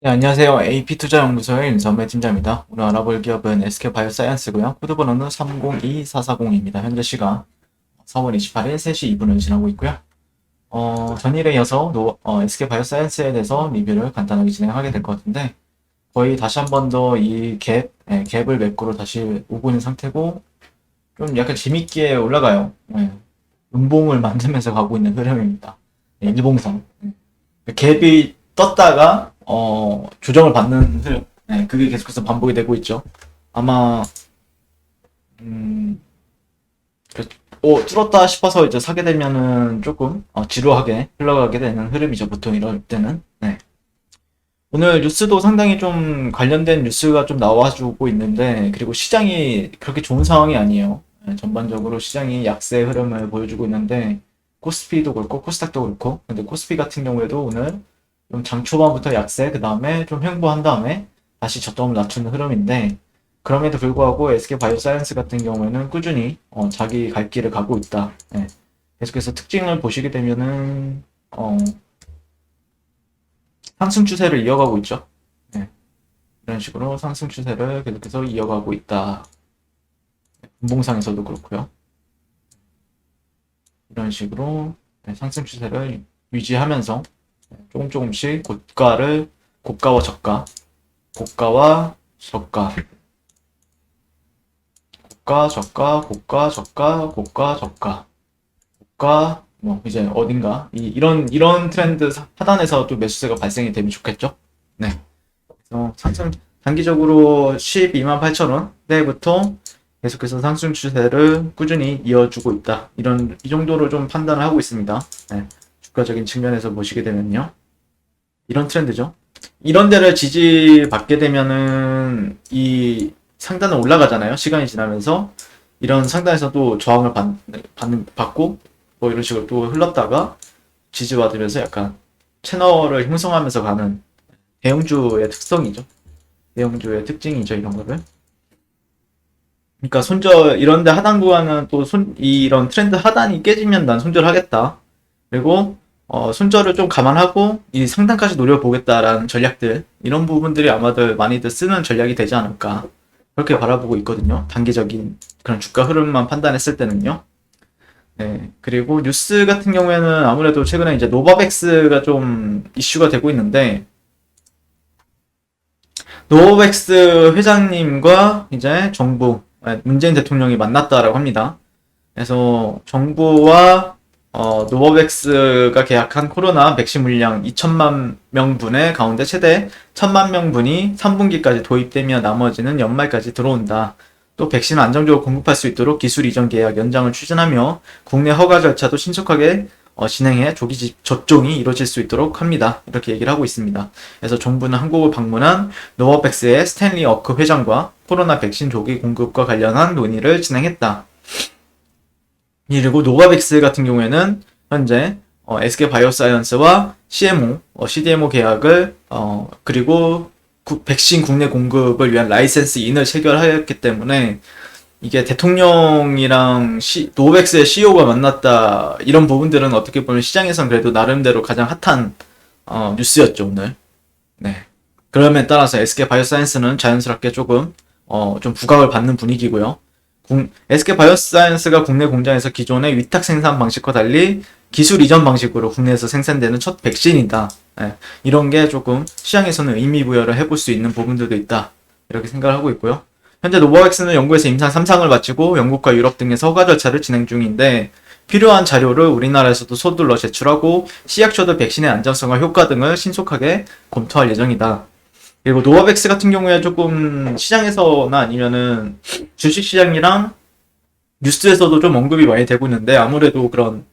네, 안녕하세요. AP투자연구소의 윤선배 팀장입니다. 오늘 알아볼 기업은 SK바이오사이언스고요. 코드번호는 302440입니다. 현재 시각 4월 28일 3시 2분을 지나고 있고요. 전일에 이어서 SK바이오사이언스에 대해서 리뷰를 간단하게 진행하게 될 것 같은데 거의 다시 한 번 더 이 갭을 매꾸로 다시 오고 있는 상태고 좀 약간 재밌게 올라가요. 음봉을 만들면서 가고 있는 흐름입니다. 일봉상. 갭이 떴다가 조정을 받는 흐름. 그게 계속해서 반복이 되고 있죠. 아마 음, 뚫었다 싶어서 이제 사게 되면은 조금 지루하게 흘러가게 되는 흐름이죠. 보통 이럴 때는. 네. 오늘 뉴스도 상당히 좀 관련된 뉴스가 좀 나와주고 있는데 그리고 시장이 그렇게 좋은 상황이 아니에요. 전반적으로 시장이 약세 흐름을 보여주고 있는데 코스피도 그렇고 코스닥도 그렇고 근데 코스피 같은 경우에도 오늘 좀 장 초반부터 약세, 그 다음에 좀 횡보한 다음에 다시 저점을 낮추는 흐름인데, 그럼에도 불구하고 SK바이오사이언스 같은 경우에는 꾸준히 자기 갈 길을 가고 있다. 계속해서 특징을 보시게 되면은 상승 추세를 이어가고 있죠. 이런 식으로 상승 추세를 계속해서 이어가고 있다. 분봉상에서도 그렇고요. 이런 식으로 상승 추세를 유지하면서 조금씩 고가와 저가, 고가, 저가, 고가, 뭐, 이제 어딘가, 이런 트렌드 하단에서 또 매수세가 발생이 되면 좋겠죠? 네. 그래서 단기적으로 12만 8천 원대부터 계속해서 상승 추세를 꾸준히 이어주고 있다. 이 정도로 좀 판단을 하고 있습니다. 네. 주가적인 측면에서 보시게 되면요. 이런 트렌드죠. 이런 데를 지지받게 되면은 이 상단은 올라가잖아요. 시간이 지나면서 이런 상단에서 또 저항을 받고 뭐 이런 식으로 또 흘렀다가 지지받으면서 약간 채널을 형성하면서 가는 대형주의 특성이죠. 대형주의 특징이죠. 이런 거를. 그러니까 이런데 하단 구간은 또 이런 트렌드 하단이 깨지면 난 손절하겠다. 그리고 손절을 좀 감안하고 이 상단까지 노려보겠다라는 전략들 이런 부분들이 아마도 많이들 쓰는 전략이 되지 않을까 그렇게 바라보고 있거든요. 단기적인 그런 주가 흐름만 판단했을 때는요. 네. 그리고 뉴스 같은 경우에는 아무래도 최근에 이제 노바백스가 좀 이슈가 되고 있는데 노바백스 회장님과 이제 정부 문재인 대통령이 만났다라고 합니다. 그래서 정부와 노버백스가 계약한 코로나 백신 물량 2천만 명분의 가운데 최대 1천만 명분이 3분기까지 도입되며 나머지는 연말까지 들어온다. 또 백신을 안정적으로 공급할 수 있도록 기술 이전 계약 연장을 추진하며 국내 허가 절차도 신속하게 진행해 조기 접종이 이루어질 수 있도록 합니다. 이렇게 얘기를 하고 있습니다. 그래서 정부는 한국을 방문한 노버백스의 스탠리 어크 회장과 코로나 백신 조기 공급과 관련한 논의를 진행했다. 그리고 노바백스 같은 경우에는 현재 SK바이오사이언스와 CDMO 계약을 그리고 백신 국내 공급을 위한 라이센스인을 체결하였기 때문에 이게 대통령이랑 노백스의 CEO가 만났다 이런 부분들은 어떻게 보면 시장에선 그래도 나름대로 가장 핫한 뉴스였죠 오늘. 네. 그럼에 따라서 SK바이오사이언스는 자연스럽게 조금 좀 부각을 받는 분위기고요. SK바이오사이언스가 국내 공장에서 기존의 위탁 생산 방식과 달리 기술 이전 방식으로 국내에서 생산되는 첫 백신이다. 이런 게 조금 시장에서는 의미 부여를 해볼 수 있는 부분들도 있다. 이렇게 생각을 하고 있고요. 현재 노바백스는 연구에서 임상 3상을 마치고 영국과 유럽 등에서 허가 절차를 진행 중인데 필요한 자료를 우리나라에서도 서둘러 제출하고 시약처도 백신의 안전성과 효과 등을 신속하게 검토할 예정이다. 그리고 노바백스 같은 경우에 조금 시장에서나 아니면은 주식시장이랑 뉴스에서도 좀 언급이 많이 되고 있는데 아무래도 그런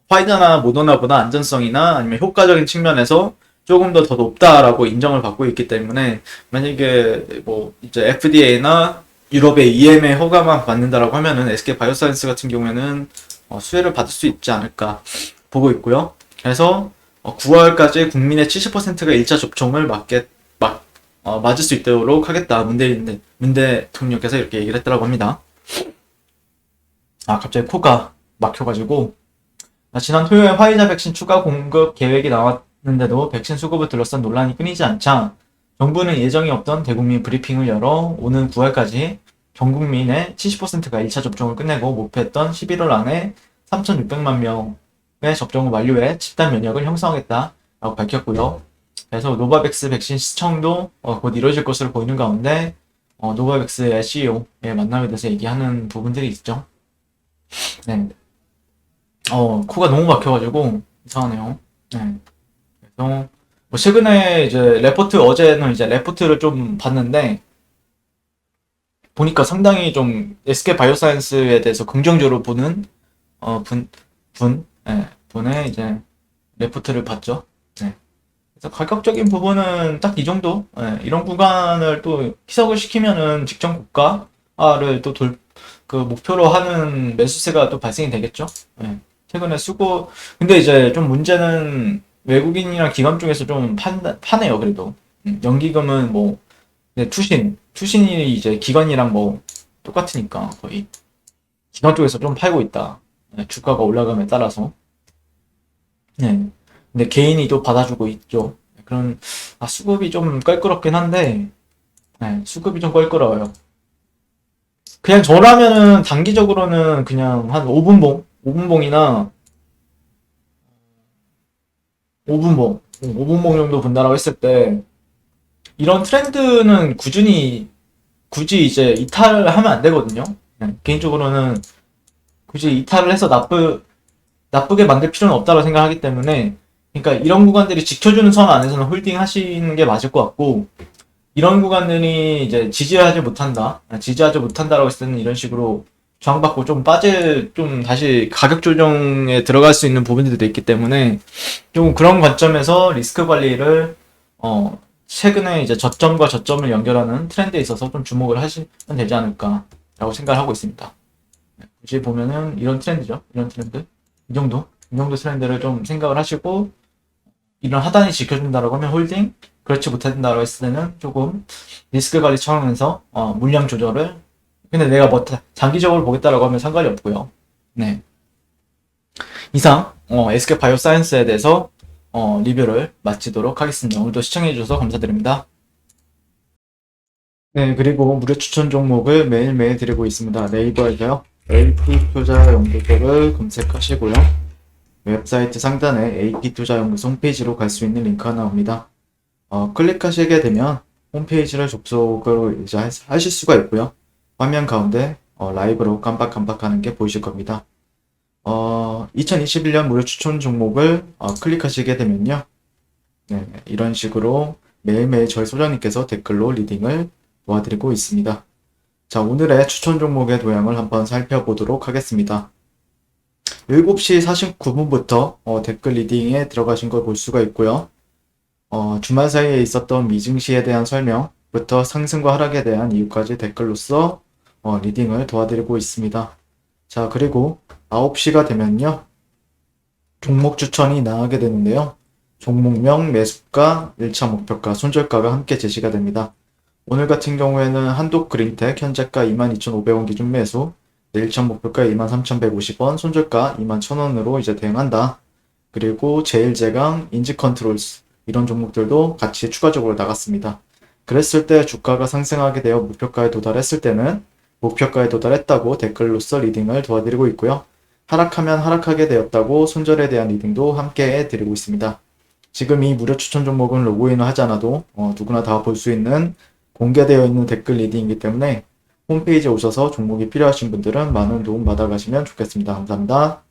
화이자나 모더나보다 안전성이나 아니면 효과적인 측면에서 조금 더 높다라고 인정을 받고 있기 때문에 만약에 뭐 이제 FDA나 유럽의 EMA 허가만 받는다라고 하면은 SK바이오사이언스 같은 경우에는 수혜를 받을 수 있지 않을까 보고 있고요. 그래서 9월까지 국민의 70%가 1차 접종을 맞을 수 있도록 하겠다. 문 대통령께서 이렇게 얘기를 했더라고 합니다. 갑자기 코가 막혀가지고. 지난 토요일 화이자 백신 추가 공급 계획이 있는데도 백신 수급을 둘러싼 논란이 끊이지 않자 정부는 예정이 없던 대국민 브리핑을 열어 오는 9월까지 전 국민의 70%가 1차 접종을 끝내고 목표했던 11월 안에 3,600만 명의 접종을 완료해 집단 면역을 형성하겠다라고 밝혔고요. 그래서 노바백스 백신 시청도 곧 이루어질 것으로 보이는 가운데 노바백스의 CEO의 만남에 대해서 얘기하는 부분들이 있죠. 네. 코가 너무 막혀가지고 이상하네요. 네. 그래서 뭐 최근에 이제 어제는 이제 레포트를 좀 봤는데 보니까 상당히 좀 SK 바이오사이언스에 대해서 긍정적으로 보는 분의 이제 레포트를 봤죠. 네. 그래서 가격적인 부분은 딱 이 정도. 네. 이런 구간을 또 희석을 시키면은 직전 고가를 또 그 목표로 하는 매수세가 또 발생이 되겠죠. 네. 최근에 근데 이제 좀 문제는 외국인이랑 기관 쪽에서 좀 파네요, 그래도. 연기금은 뭐, 네, 투신이 이제 기관이랑 뭐, 똑같으니까, 거의. 기관 쪽에서 좀 팔고 있다. 네, 주가가 올라감에 따라서. 네. 근데 개인이 또 받아주고 있죠. 수급이 좀 껄끄럽긴 한데, 네, 수급이 좀 껄끄러워요. 그냥 저라면은 단기적으로는 그냥 한 5분봉이나 5분봉 정도 본다라고 했을 때, 이런 트렌드는 굳이 이제 이탈을 하면 안 되거든요. 개인적으로는 굳이 이탈을 해서 나쁘게 만들 필요는 없다고 생각하기 때문에, 그러니까 이런 구간들이 지켜주는 선 안에서는 홀딩 하시는 게 맞을 것 같고, 이런 구간들이 이제 지지하지 못한다라고 했을 때는 이런 식으로 저항받고 좀 다시 가격 조정에 들어갈 수 있는 부분들도 있기 때문에, 좀 그런 관점에서 리스크 관리를, 최근에 이제 저점과 저점을 연결하는 트렌드에 있어서 좀 주목을 하시면 되지 않을까라고 생각을 하고 있습니다. 굳이 보면은 이런 트렌드죠. 이런 트렌드. 이 정도 트렌드를 좀 생각을 하시고, 이런 하단이 지켜준다라고 하면 홀딩, 그렇지 못한다라고 했을 때는 조금 리스크 관리 차원에서 물량 조절을, 근데 내가 뭐 장기적으로 보겠다라고 하면 상관이 없고요. 네. 이상 SK 바이오사이언스에 대해서 리뷰를 마치도록 하겠습니다. 오늘도 시청해주셔서 감사드립니다. 네, 그리고 무료 추천 종목을 매일매일 드리고 있습니다. 네이버에서요. AP투자연구소를 검색하시고요. 웹사이트 상단에 AP투자연구소 홈페이지로 갈 수 있는 링크가 나옵니다. 클릭하시게 되면 홈페이지를 접속을 이제 하실 수가 있고요. 화면 가운데 라이브로 깜빡깜빡 하는 게 보이실 겁니다. 2021년 무료 추천 종목을 클릭하시게 되면요. 네, 이런 식으로 매일매일 저희 소장님께서 댓글로 리딩을 도와드리고 있습니다. 자, 오늘의 추천 종목의 도형을 한번 살펴보도록 하겠습니다. 7시 49분부터 댓글 리딩에 들어가신 걸 볼 수가 있고요. 주말 사이에 있었던 미증시에 대한 설명부터 상승과 하락에 대한 이유까지 댓글로서 리딩을 도와드리고 있습니다. 자, 그리고 9시가 되면요. 종목 추천이 나가게 되는데요. 종목명, 매수가, 1차 목표가, 손절가가 함께 제시가 됩니다. 오늘 같은 경우에는 한독그린텍 현재가 22,500원 기준 매수, 1차 목표가 23,150원, 손절가 21,000원으로 이제 대응한다. 그리고 제일제강, 인지컨트롤스 이런 종목들도 같이 추가적으로 나갔습니다. 그랬을 때 주가가 상승하게 되어 목표가에 도달했을 때는 목표가에 도달했다고 댓글로서 리딩을 도와드리고 있고요. 하락하면 하락하게 되었다고 손절에 대한 리딩도 함께 해드리고 있습니다. 지금 이 무료 추천 종목은 로그인을 하지 않아도 누구나 다 볼 수 있는 공개되어 있는 댓글 리딩이기 때문에 홈페이지에 오셔서 종목이 필요하신 분들은 많은 도움 받아가시면 좋겠습니다. 감사합니다.